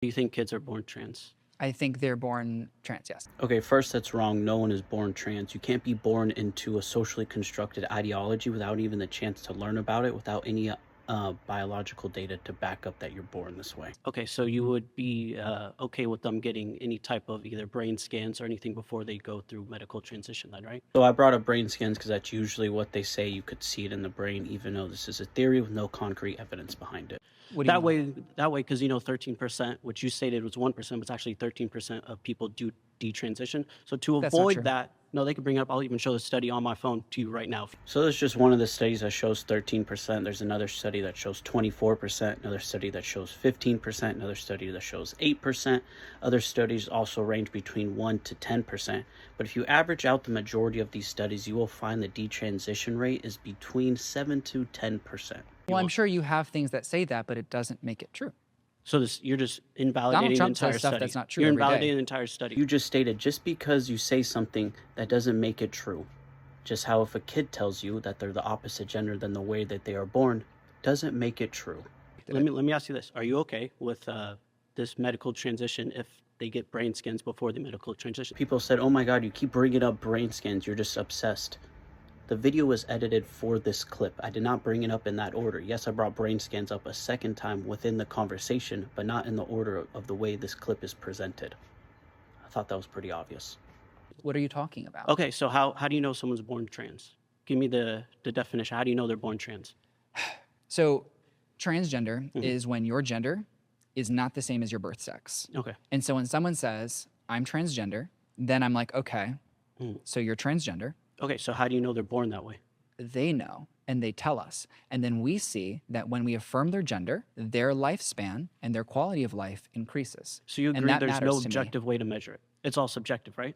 Do you think kids are born trans? I think they're born trans, yes. Okay, first, that's wrong. No one is born trans. You can't be born into a socially constructed ideology without even the chance to learn about it, without any biological data to back up that you're born this way. Okay, so you would be okay with them getting any type of either brain scans or anything before they go through medical transition then, right? So I brought up brain scans because that's usually what they say. You could see it in the brain, even though this is a theory with no concrete evidence behind it. What do you mean? That way, because 13%, which you stated was 1%, but it's actually 13% of people do detransition. So to That's not avoid true. that, no, they can bring it up. I'll even show the study on my phone to you right now. So there's just one of the studies that shows 13%. There's another study that shows 24%, another study that shows 15%, another study that shows 8%. Other studies also range between 1 to 10%. But if you average out the majority of these studies, you will find the detransition rate is between 7 to 10%. Well, I'm sure you have things that say that, but it doesn't make it true. So you're just invalidating the Trump entire says stuff study. that's not true You're every day. invalidating the entire study. You just stated just because you say something that doesn't make it true. Just how if a kid tells you that they're the opposite gender than the way that they are born, doesn't make it true. Let me ask you this: are you okay with this medical transition if they get brain scans before the medical transition? People said, "Oh my God, you keep bringing up brain scans. You're just obsessed." The video was edited for this clip. I did not bring it up in that order. Yes, I brought brain scans up a second time within the conversation, but not in the order of the way this clip is presented. I thought that was pretty obvious. What are you talking about? Okay, so how do you know someone's born trans? Give me the definition. How do you know they're born trans? So transgender is when your gender is not the same as your birth sex. Okay. And so when someone says, I'm transgender, then I'm like, okay, so you're transgender. Okay, so how do you know they're born that way? They know and they tell us. And then we see that when we affirm their gender, their lifespan and their quality of life increases. So you And agree that there's matters no to me. objective way to measure it? It's all subjective, right?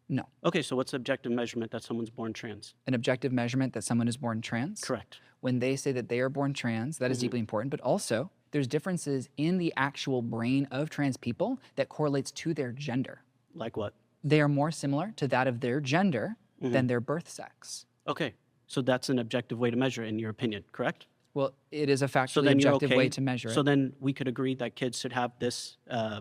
No. Okay, so what's the objective measurement that someone's born trans? An objective measurement that someone is born trans? Correct. When they say that they are born trans, that is deeply important, but also there's differences in the actual brain of trans people that correlates to their gender. Like what? They are more similar to that of their gender than their birth sex. Okay, so that's an objective way to measure it, in your opinion, correct? Well, it is a So factually then you're objective okay. way to measure So it. then we could agree that kids should have this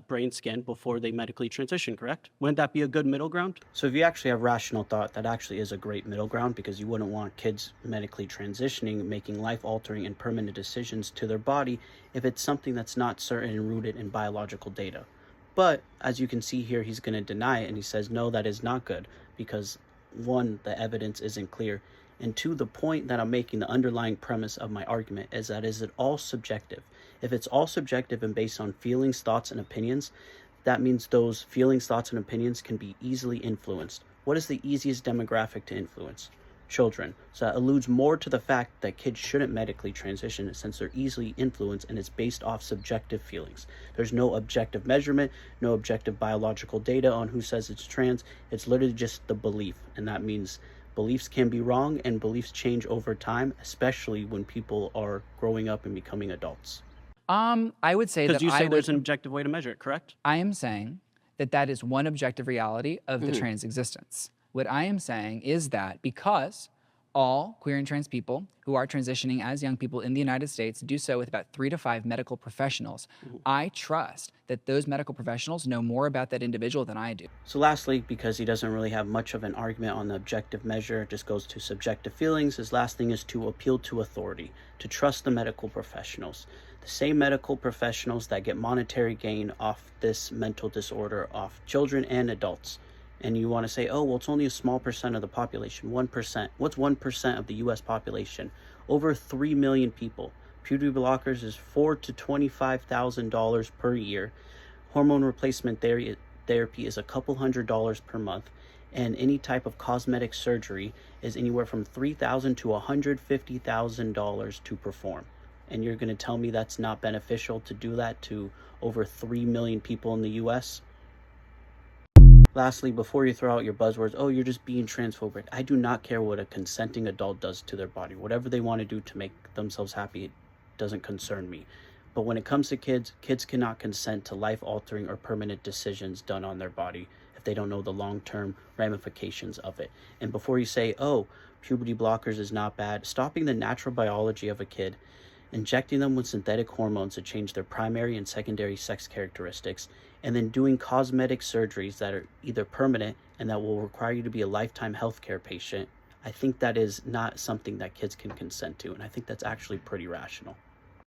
brain scan before they medically transition, correct? Wouldn't that be a good middle ground? So if you actually have rational thought, that actually is a great middle ground, because you wouldn't want kids medically transitioning, making life-altering and permanent decisions to their body if it's something that's not certain and rooted in biological data. But as you can see here, he's going to deny it, and he says, no, that is not good, because one, the evidence isn't clear, and two, the point that I'm making, the underlying premise of my argument, is that is it all subjective? If it's all subjective and based on feelings, thoughts, and opinions, that means those feelings, thoughts, and opinions can be easily influenced. What is the easiest demographic to influence? Children. So that alludes more to the fact that kids shouldn't medically transition since they're easily influenced and it's based off subjective feelings. There's no objective measurement, no objective biological data on who says it's trans. It's literally just the belief, and that means beliefs can be wrong and beliefs change over time, especially when people are growing up and becoming adults. I would say that Because you say there's an objective way to measure it, correct? I am saying that that is one objective reality of the trans existence. What I am saying is that because all queer and trans people who are transitioning as young people in the United States do so with about 3 to 5 medical professionals, I trust that those medical professionals know more about that individual than I do. So lastly, because he doesn't really have much of an argument on the objective measure, it just goes to subjective feelings, his last thing is to appeal to authority, to trust the medical professionals. The same medical professionals that get monetary gain off this mental disorder, off children and adults. And you want to say, oh, well, it's only a small percent of the population, 1%. What's 1% of the U.S. population? Over 3 million people. Puberty blockers is $4,000 to $25,000 per year. Hormone replacement therapy is a couple $100s per month. And any type of cosmetic surgery is anywhere from $3,000 to $150,000 to perform. And you're going to tell me that's not beneficial to do that to over 3 million people in the U.S.? Lastly, before you throw out your buzzwords, oh, you're just being transphobic, I do not care what a consenting adult does to their body. Whatever they want to do to make themselves happy, it doesn't concern me. But when it comes to kids, kids cannot consent to life-altering or permanent decisions done on their body if they don't know the long-term ramifications of it. And before you say, oh, puberty blockers is not bad, stopping the natural biology of a kid injecting them with synthetic hormones to change their primary and secondary sex characteristics, and then doing cosmetic surgeries that are either permanent and that will require you to be a lifetime healthcare patient, I think that is not something that kids can consent to, and I think that's actually pretty rational.